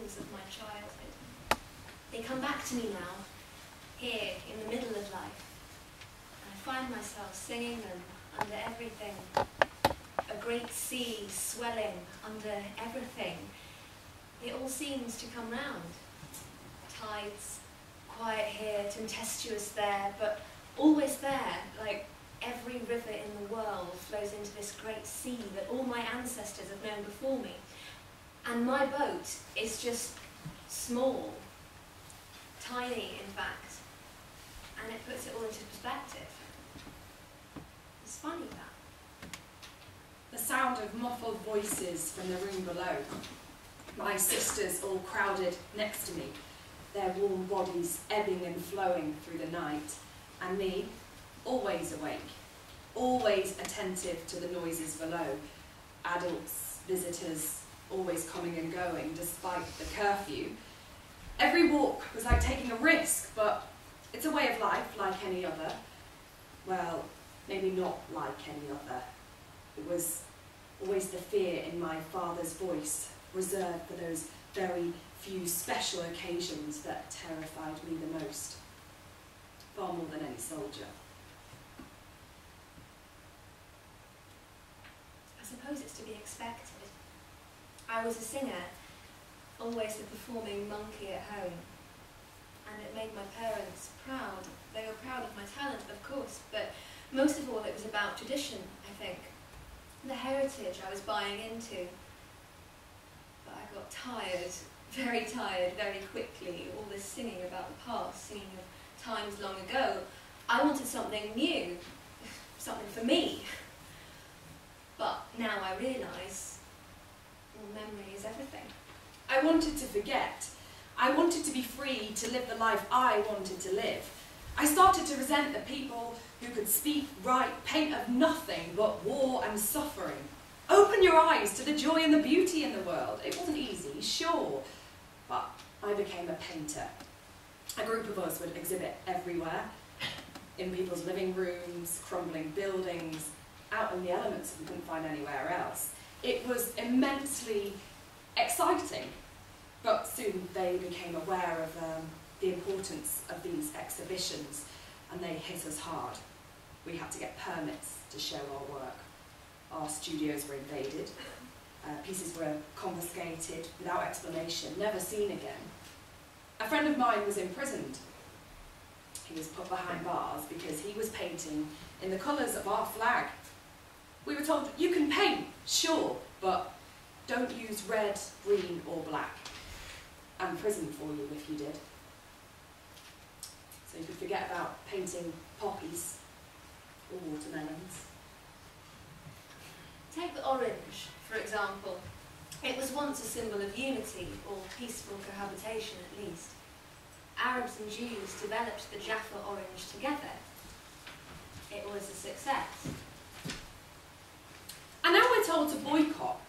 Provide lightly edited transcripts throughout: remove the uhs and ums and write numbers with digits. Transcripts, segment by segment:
songs of my childhood. They come back to me now, here in the middle of life. And I find myself singing them under everything. A great sea swelling under everything. It all seems to come round. Tides, quiet here, tempestuous there, but always there, like every river in the world flows into this great sea that all my ancestors have known before me. And my boat is just small, tiny in fact, and it puts it all into perspective. It's funny that. The sound of muffled voices from the room below. My sisters all crowded next to me, their warm bodies ebbing and flowing through the night, and me, always awake, always attentive to the noises below. Adults, visitors, always coming and going despite the curfew. Every walk was like taking a risk, but it's a way of life like any other. Well, maybe not like any other. It was always the fear in my father's voice, reserved for those very few special occasions that terrified me the most, far more than any soldier. I suppose it's to be expected. I was a singer, always the performing monkey at home, and it made my parents proud. They were proud of my talent, of course, but most of all it was about tradition, I think. The heritage I was buying into. But I got tired, very quickly, all this singing about the past, singing of times long ago. I wanted something new, something for me. But now I realise, memory is everything. I wanted to forget. I wanted to be free to live the life I wanted to live. I started to resent the people who could speak, write, paint of nothing but war and suffering. Open your eyes to the joy and the beauty in the world. It wasn't easy, sure, but I became a painter. A group of us would exhibit everywhere, in people's living rooms, crumbling buildings, out in the elements we couldn't find anywhere else. It was immensely exciting, but soon they became aware of the importance of these exhibitions, and they hit us hard. We had to get permits to show our work. Our studios were invaded, pieces were confiscated without explanation, never seen again. A friend of mine was imprisoned. He was put behind bars because he was painting in the colours of our flag. We were told, you can paint, sure, but don't use red, green or black. And prison for you if you did. So you could forget about painting poppies or watermelons. Take the orange, for example. It was once a symbol of unity, or peaceful cohabitation at least. Arabs and Jews developed the Jaffa orange together. It was a success. And now we're told to boycott.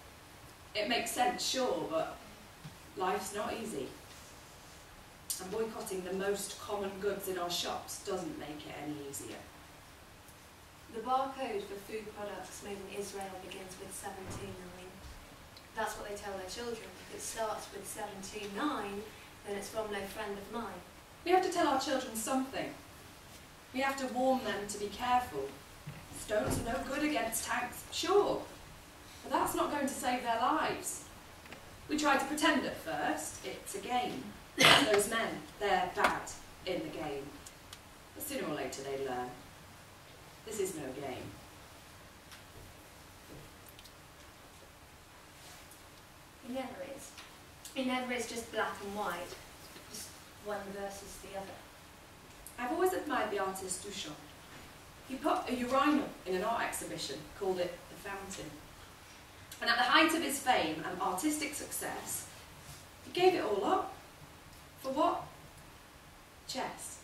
It makes sense, sure, but life's not easy. And boycotting the most common goods in our shops doesn't make it any easier. The barcode for food products made in Israel begins with 729. That's what they tell their children. If it starts with 729, then it's from no friend of mine. We have to tell our children something. We have to warn them to be careful. Stones are no good against tanks, sure, but that's not going to save their lives. We try to pretend at first, it's a game. Those men, they're bad in the game. But sooner or later they learn. This is no game. It never is. It never is just black and white, just one versus the other. I've always admired the artist Duchamp. He put a urinal in an art exhibition, called it The Fountain. And at the height of his fame and artistic success, he gave it all up. For what? Chess.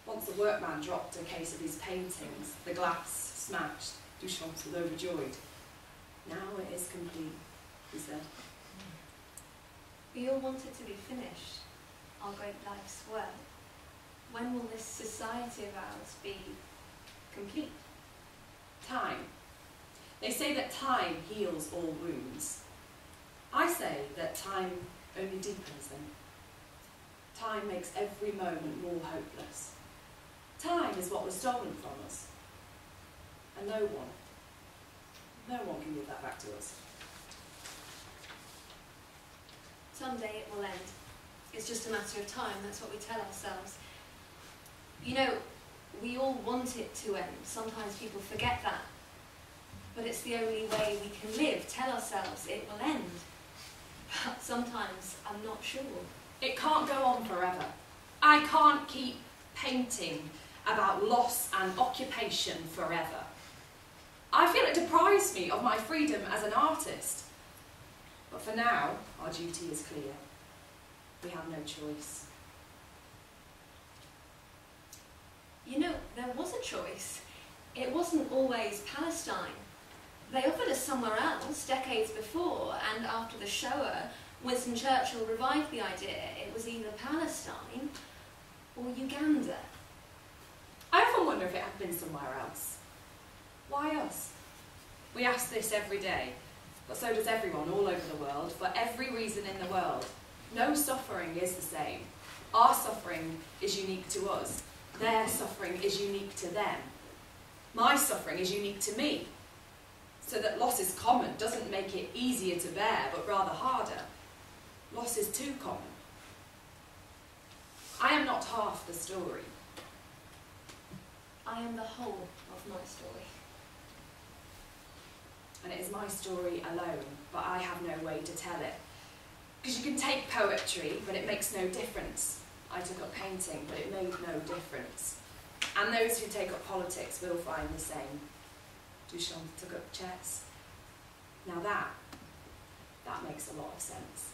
Once the workman dropped a case of his paintings, the glass smashed, Duchamp was overjoyed. Now it is complete, he said. We all want it to be finished, our great life's work. When will this society of ours be complete? Time. They say that time heals all wounds. I say that time only deepens them. Time makes every moment more hopeless. Time is what was stolen from us. And no one can give that back to us. Someday it will end. It's just a matter of time, that's what we tell ourselves. You know, we all want it to end. Sometimes people forget that. But it's the only way we can live. Tell ourselves it will end. But sometimes I'm not sure. It can't go on forever. I can't keep painting about loss and occupation forever. I feel it deprives me of my freedom as an artist. But for now, our duty is clear. We have no choice. You know, there was a choice. It wasn't always Palestine. They offered us somewhere else decades before, and after the Shoah, Winston Churchill revived the idea. It was either Palestine or Uganda. I often wonder if it had been somewhere else. Why us? We ask this every day, but so does everyone all over the world, for every reason in the world. No suffering is the same. Our suffering is unique to us. Their suffering is unique to them. My suffering is unique to me. So that loss is common doesn't make it easier to bear, but rather harder. Loss is too common. I am not half the story. I am the whole of my story. And it is my story alone, but I have no way to tell it. Because you can take poetry, but it makes no difference. I took up painting, but it made no difference. And those who take up politics will find the same. Duchamp took up chess. Now that makes a lot of sense.